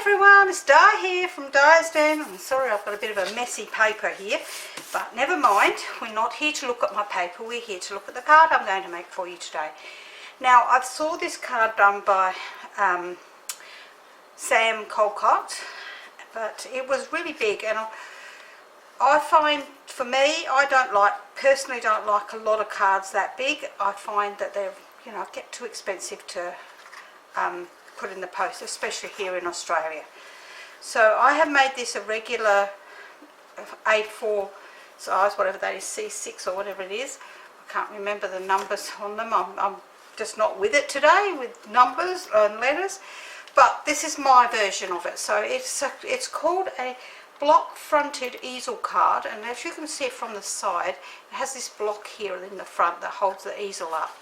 everyone, it's Di here from Di's Den. I'm sorry I've got a bit of a messy paper here, but never mind. We're not here to look at my paper, we're here to look at the card I'm going to make for you today. Now, I saw this card done by Sam Colcott, but it was really big, and I find, for me, personally don't like a lot of cards that big. I find that they're, get too expensive to put in the post, especially here in Australia. So I have made this a regular A4 size, whatever that is, C6 or whatever it is. I can't remember the numbers on them. I'm just not with it today with numbers and letters, but this is my version of it. So it's called a block fronted easel card, and as you can see from the side, it has this block here in the front that holds the easel up.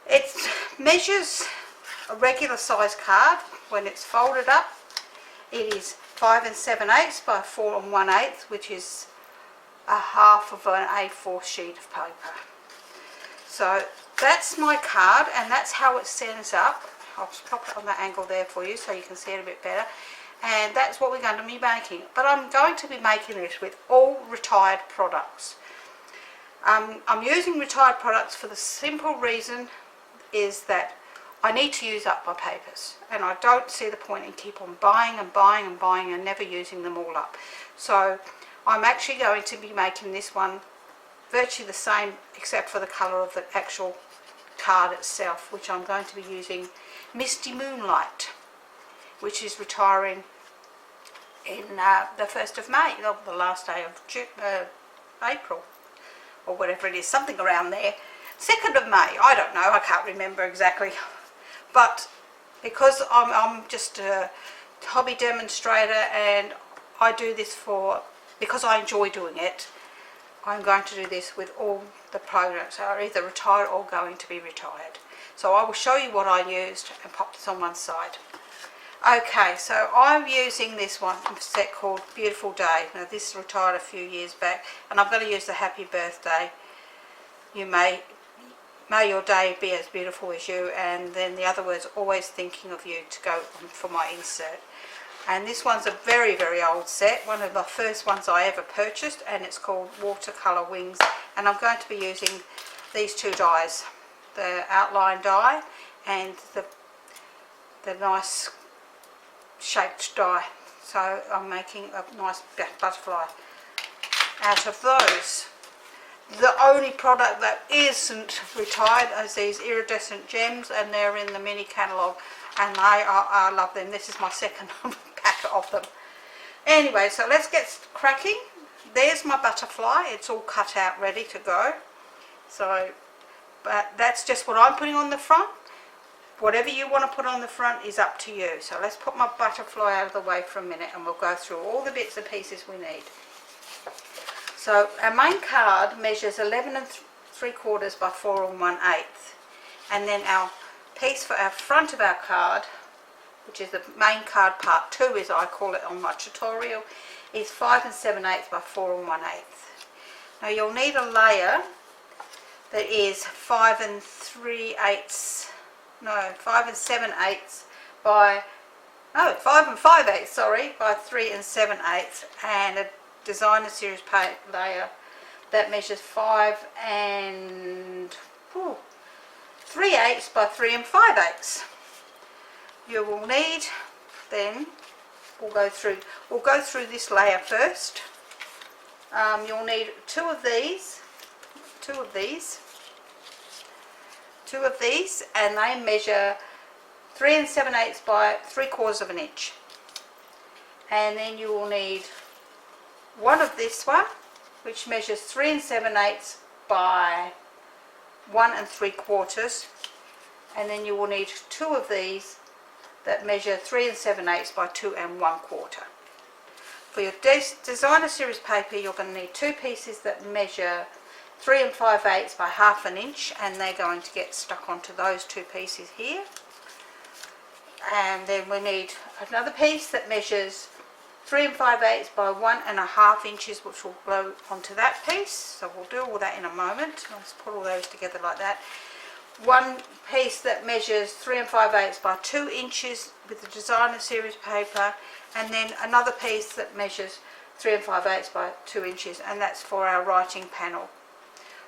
It measures a regular size card. When it's folded up, it is 5 7/8 by 4 1/8, which is a half of an A4 sheet of paper. So that's my card, and that's how it stands up. I'll pop it on that angle there for you so you can see it a bit better. And that's what we're going to be making. But I'm going to be making this with all retired products. I'm using retired products for the simple reason is that I need to use up my papers, and I don't see the point in keep on buying and buying and buying and never using them all up. So I'm actually going to be making this one virtually the same except for the colour of the actual card itself, which I'm going to be using Misty Moonlight, which is retiring in the 1st of May, the last day of April, or whatever it is, something around there. 2nd of May, I don't know, I can't remember exactly. But because I'm just a hobby demonstrator and I do this because I enjoy doing it, I'm going to do this with all the products that are either retired or going to be retired. So I will show you what I used and pop this on one side. Okay, so I'm using this one set called Beautiful Day. Now this retired a few years back, and I'm going to use the Happy Birthday. May your day be as beautiful as you, and then the other words, always thinking of you, to go on for my insert. And this one's a very, very old set, one of the first ones I ever purchased, and it's called Watercolour Wings. And I'm going to be using these two dyes, the outline dye and the nice shaped die. So I'm making a nice butterfly out of those. The only product that isn't retired is these iridescent gems, and they're in the mini catalogue, and I love them. This is my second packet of them. Anyway, so let's get cracking. There's my butterfly. It's all cut out, ready to go. So, but that's just what I'm putting on the front. Whatever you want to put on the front is up to you. So let's put my butterfly out of the way for a minute, and we'll go through all the bits and pieces we need. So our main card measures 11 3/4 by 4 1/8, and then our piece for our front of our card, which is the main card part 2 as I call it on my tutorial, is 5 7/8 by 4 1/8. Now you'll need a layer that is 5 3/8 by 3 7/8, and a designer series paint layer that measures 5 3/8 by 3 5/8. You will need, then we'll go through this layer first. You'll need two of these, and they measure 3 7/8 by 3/4 inch. And then you will need one of this one, which measures 3 7/8 by 1 3/4, and then you will need two of these that measure 3 7/8 by 2 1/4. For your designer series paper, you're going to need two pieces that measure 3 5/8 by 1/2 inch, and they're going to get stuck onto those two pieces here. And then we need another piece that measures 3 5/8 by 1 1/2 inches, which will go onto that piece. So we'll do all that in a moment. Let's put all those together like that. one piece that measures 3 5/8 by 2 inches with the designer series paper, and then another piece that measures 3 5/8 by 2 inches, and that's for our writing panel.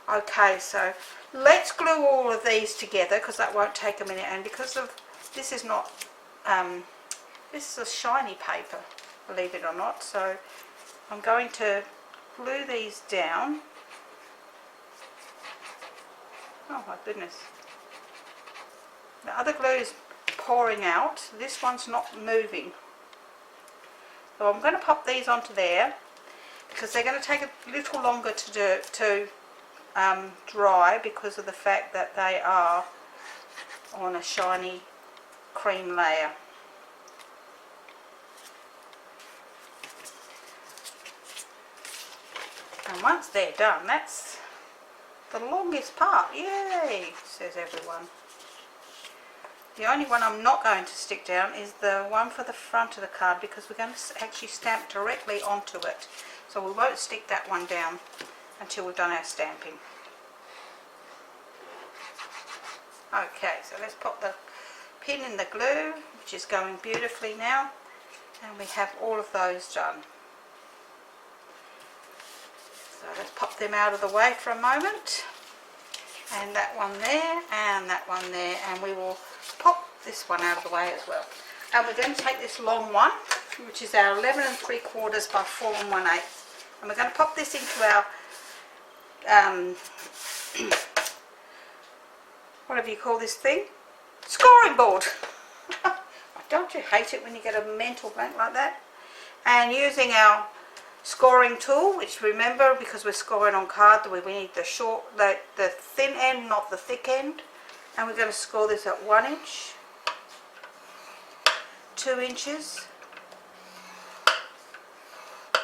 Okay, so let's glue all of these together because that won't take a minute, and because of this is not this is a shiny paper, believe it or not, so I'm going to glue these down. Oh my goodness, the other glue is pouring out, this one's not moving, so I'm going to pop these onto there because they're going to take a little longer to dry because of the fact that they are on a shiny cream layer. And once they're done, that's the longest part. Yay, says everyone. The only one I'm not going to stick down is the one for the front of the card because we're going to actually stamp directly onto it. So we won't stick that one down until we've done our stamping. Okay, so let's pop the pin in the glue, which is going beautifully now, and we have all of those done. So let's pop them out of the way for a moment, and that one there, and that one there, and we will pop this one out of the way as well. And we're going to take this long one, which is our 11 3/4 by 4 1/8, and we're going to pop this into our whatever you call this thing, scoring board. Don't you hate it when you get a mental blank like that? And using our scoring tool, which remember, because we're scoring on card, we need the thin end, not the thick end, and we're going to score this at 1 inch, 2 inches,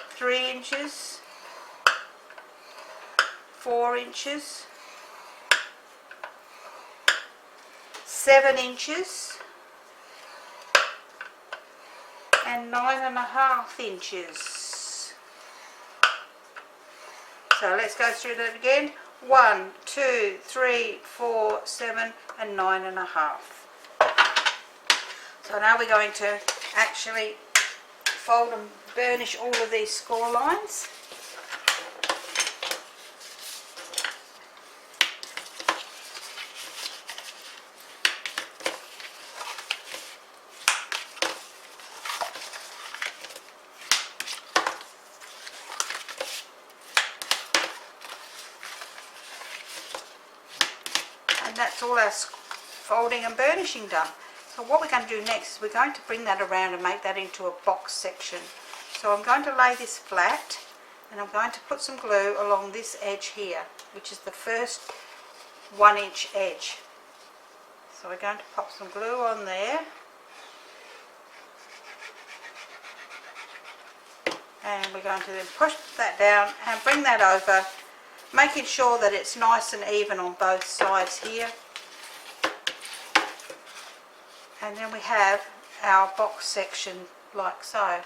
3 inches, 4 inches, 7 inches, and 9.5 inches. So let's go through that again. 1, 2, 3, 4, 7, and 9.5. So now we're going to actually fold and burnish all of these score lines. And that's all our folding and burnishing done. So what we're going to do next is we're going to bring that around and make that into a box section. So I'm going to lay this flat, and I'm going to put some glue along this edge here, which is the first 1 inch edge. So we're going to pop some glue on there, and we're going to then push that down and bring that over, making sure that it's nice and even on both sides here. And then we have our box section like so.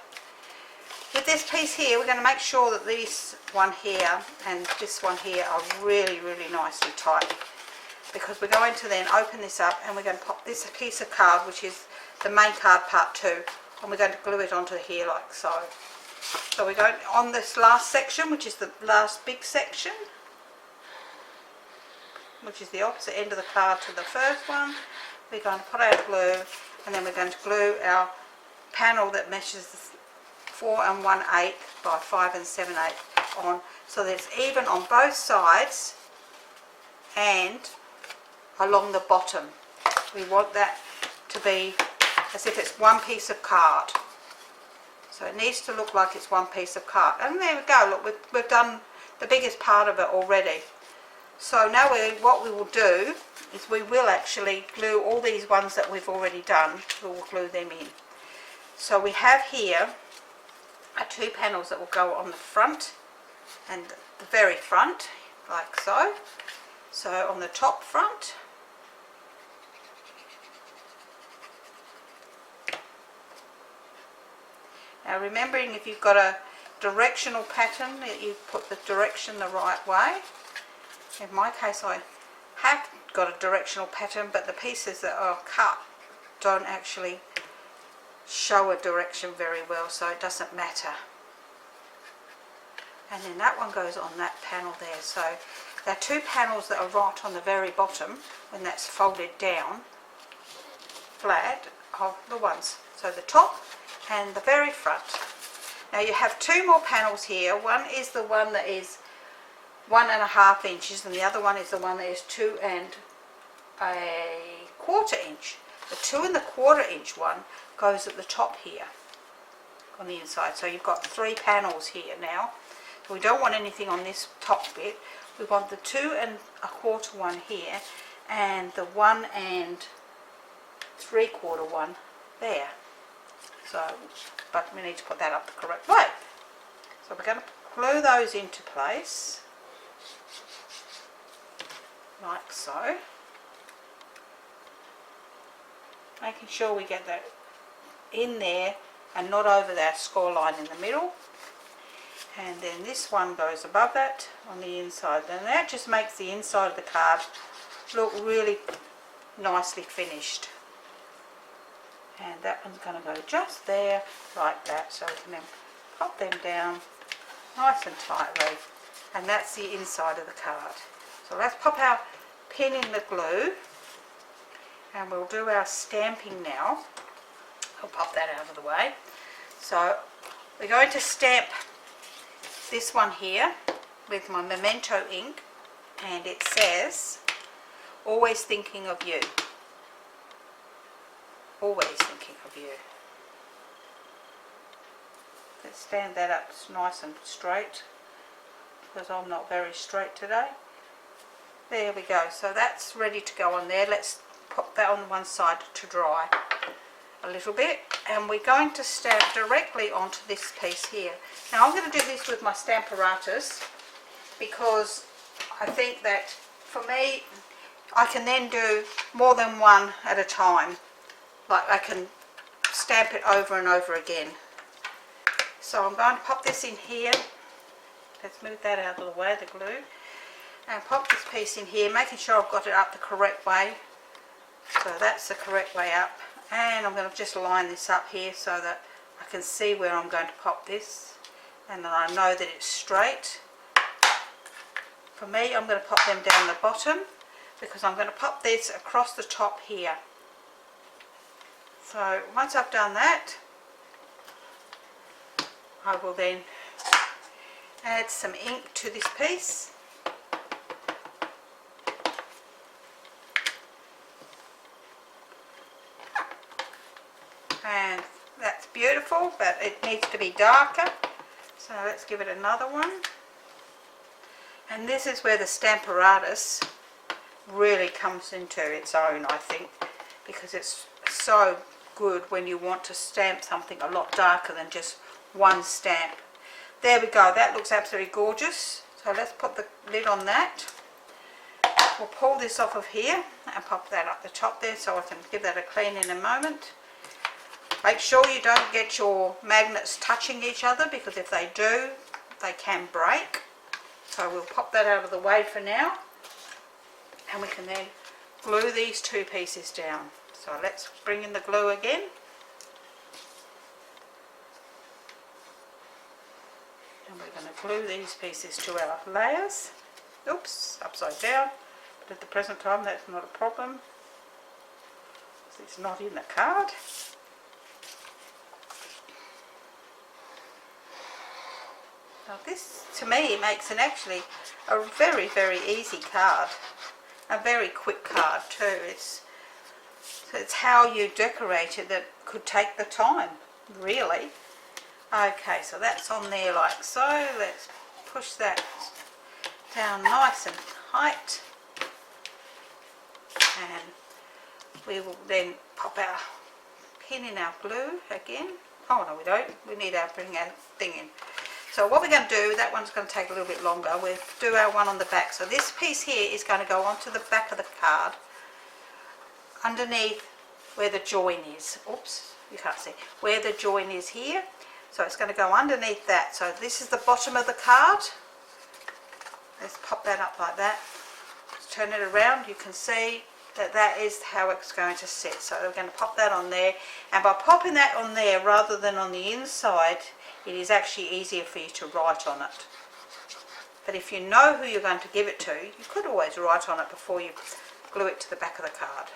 With this piece here, we're going to make sure that this one here and this one here are really, really nicely tight, because we're going to then open this up and we're going to pop this piece of card, which is the main card part 2, and we're going to glue it onto here like so. So we're going on this last section, which is the last big section, which is the opposite end of the card to the first one. We're going to put our glue, and then we're going to glue our panel that measures 4 1/8 by 5 7/8 on, so that it's even on both sides and along the bottom. We want that to be as if it's one piece of card. So it needs to look like it's one piece of card. And there we go, look, we've done the biggest part of it already. So now what we will do is we will actually glue all these ones that we've already done, we will glue them in. So we have here are 2 panels that will go on the front and the very front, like so. So on the top front, now remembering, if you've got a directional pattern, you put the direction the right way. In my case, I have got a directional pattern, but the pieces that are cut don't actually show a direction very well, so it doesn't matter. And then that one goes on that panel there. So there are two panels that are right on the very bottom when that's folded down flat of the ones. So the top and the very front. Now you have two more panels here. One is the one that is 1.5 inches and the other one is the one that is 2 1/4 inch. The 2 1/4 inch one goes at the top here on the inside. So you've got 3 panels here now. So we don't want anything on this top bit. We want the 2 1/4 one here and the 1 3/4 one there. So, but we need to put that up the correct way. So we're going to glue those into place like so, making sure we get that in there and not over that score line in the middle. And then this one goes above that on the inside, and that just makes the inside of the card look really nicely finished. And that one's going to go just there like that, so we can then pop them down nice and tightly, and that's the inside of the card. So let's pop our pin in the glue and we'll do our stamping now. I'll pop that out of the way. So we're going to stamp this one here with my Memento ink, and it says, always thinking of you. Always thinking of you. Let's stand that up nice and straight, because I'm not very straight today. There we go. So that's ready to go on there. Let's put that on one side to dry a little bit, and we're going to stamp directly onto this piece here. Now I'm going to do this with my Stamparatus because I think that for me I can then do more than one at a time. Like I can stamp it over and over again. So I'm going to pop this in here. Let's move that out of the way, the glue, and pop this piece in here, making sure I've got it up the correct way. So that's the correct way up, and I'm going to just line this up here so that I can see where I'm going to pop this, and then I know that it's straight. For me, I'm going to pop them down the bottom because I'm going to pop this across the top here. So once I've done that, I will then add some ink to this piece. And that's beautiful, but it needs to be darker. So let's give it another one. And this is where the Stamparatus really comes into its own, I think, because it's so good when you want to stamp something a lot darker than just one stamp. There we go, that looks absolutely gorgeous. So let's put the lid on that. We'll pull this off of here and pop that up the top there so I can give that a clean in a moment. Make sure you don't get your magnets touching each other, because if they do, they can break. So we'll pop that out of the way for now, and we can then glue these two pieces down. So let's bring in the glue again. And we're going to glue these pieces to our layers. Oops, upside down. But at the present time that's not a problem. It's not in the card. Now this, to me, makes an actually a very, very easy card. A very quick card too. It's how you decorate it that could take the time, really. Okay, so that's on there like so. Let's push that down nice and tight. And we will then pop our pin in our glue again. Oh no, we don't. We need our bring our thing in. So what we're going to do, that one's going to take a little bit longer. We'll do our one on the back. So this piece here is going to go onto the back of the card, underneath where the join is. Oops, you can't see. Where the join is here. So it's going to go underneath that. So this is the bottom of the card. Let's pop that up like that. Let's turn it around, you can see that that is how it's going to sit. So we're going to pop that on there, and by popping that on there rather than on the inside, it is actually easier for you to write on it. But if you know who you're going to give it to, you could always write on it before you glue it to the back of the card.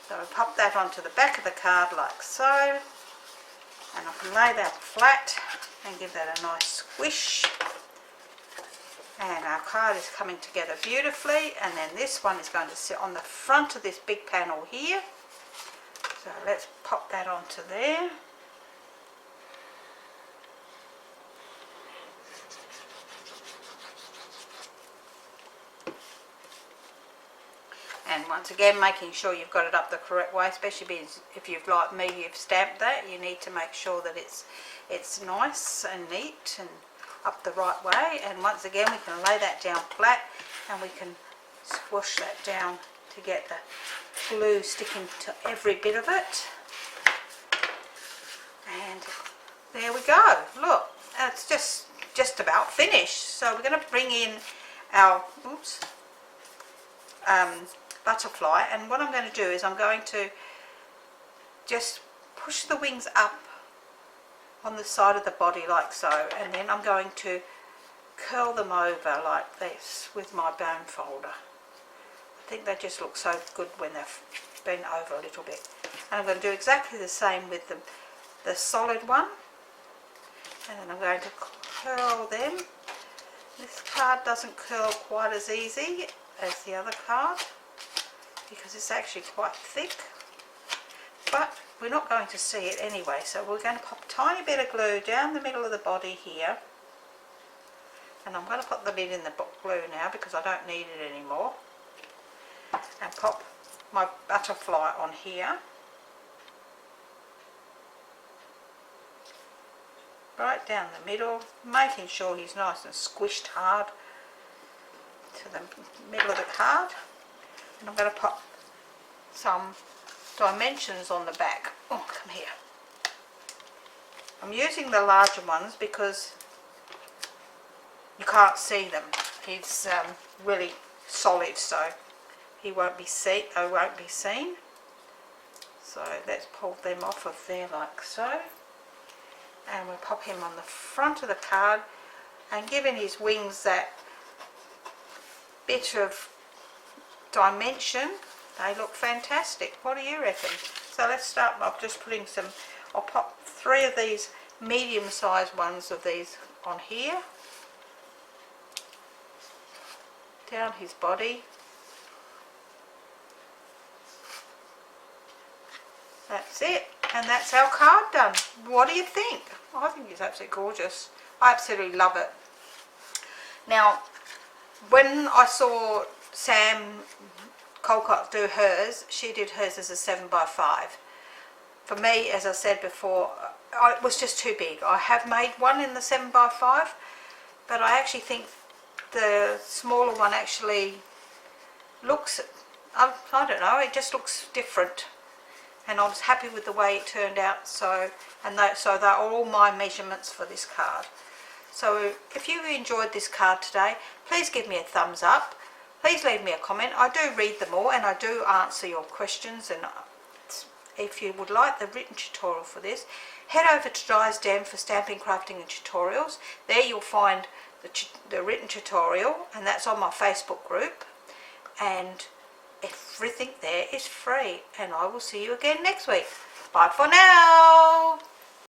So we pop that onto the back of the card like so, and I can lay that flat and give that a nice squish. And our card is coming together beautifully, and then this one is going to sit on the front of this big panel here. So let's pop that onto there. And once again, making sure you've got it up the correct way, especially if you've, like me, you've stamped that, you need to make sure that it's nice and neat and up the right way. And once again, we can lay that down flat, and we can squish that down to get the glue sticking to every bit of it. And there we go. Look, it's just about finished. So we're going to bring in our butterfly, and what I'm going to do is I'm going to just push the wings up on the side of the body like so, and then I'm going to curl them over like this with my bone folder. I think they just look so good when they've been over a little bit. And I'm going to do exactly the same with the solid one, and then I'm going to curl them. This card doesn't curl quite as easy as the other card because it's actually quite thick, but we're not going to see it anyway. So we're going to pop a tiny bit of glue down the middle of the body here, and I'm going to put the lid in the glue now because I don't need it anymore, and pop my butterfly on here, right down the middle, making sure he's nice and squished hard to the middle of the card. And I'm going to pop some dimensions on the back. Oh, come here. I'm using the larger ones because you can't see them. He's really solid, so he won't be seen. So let's pull them off of there like so, and we'll pop him on the front of the card, and giving his wings that bit of dimension, they look fantastic. What do you reckon? So let's start by just putting some, I'll pop 3 of these medium sized ones of these on here, down his body. That's it, and that's our card done. What do you think? I think it's absolutely gorgeous. I absolutely love it. Now, when I saw Sam Colcott do hers, she did hers as a 7x5. For me, as I said before, it was just too big. I have made one in the 7x5, but I actually think the smaller one actually looks, I don't know, it just looks different. And I was happy with the way it turned out. So they're all my measurements for this card. So if you enjoyed this card today, please give me a thumbs up. Please leave me a comment. I do read them all, and I do answer your questions. And if you would like the written tutorial for this, head over to Diane's Den for stamping, crafting and tutorials. There you'll find the written tutorial, and that's on my Facebook group. And everything there is free, and I will see you again next week. Bye for now.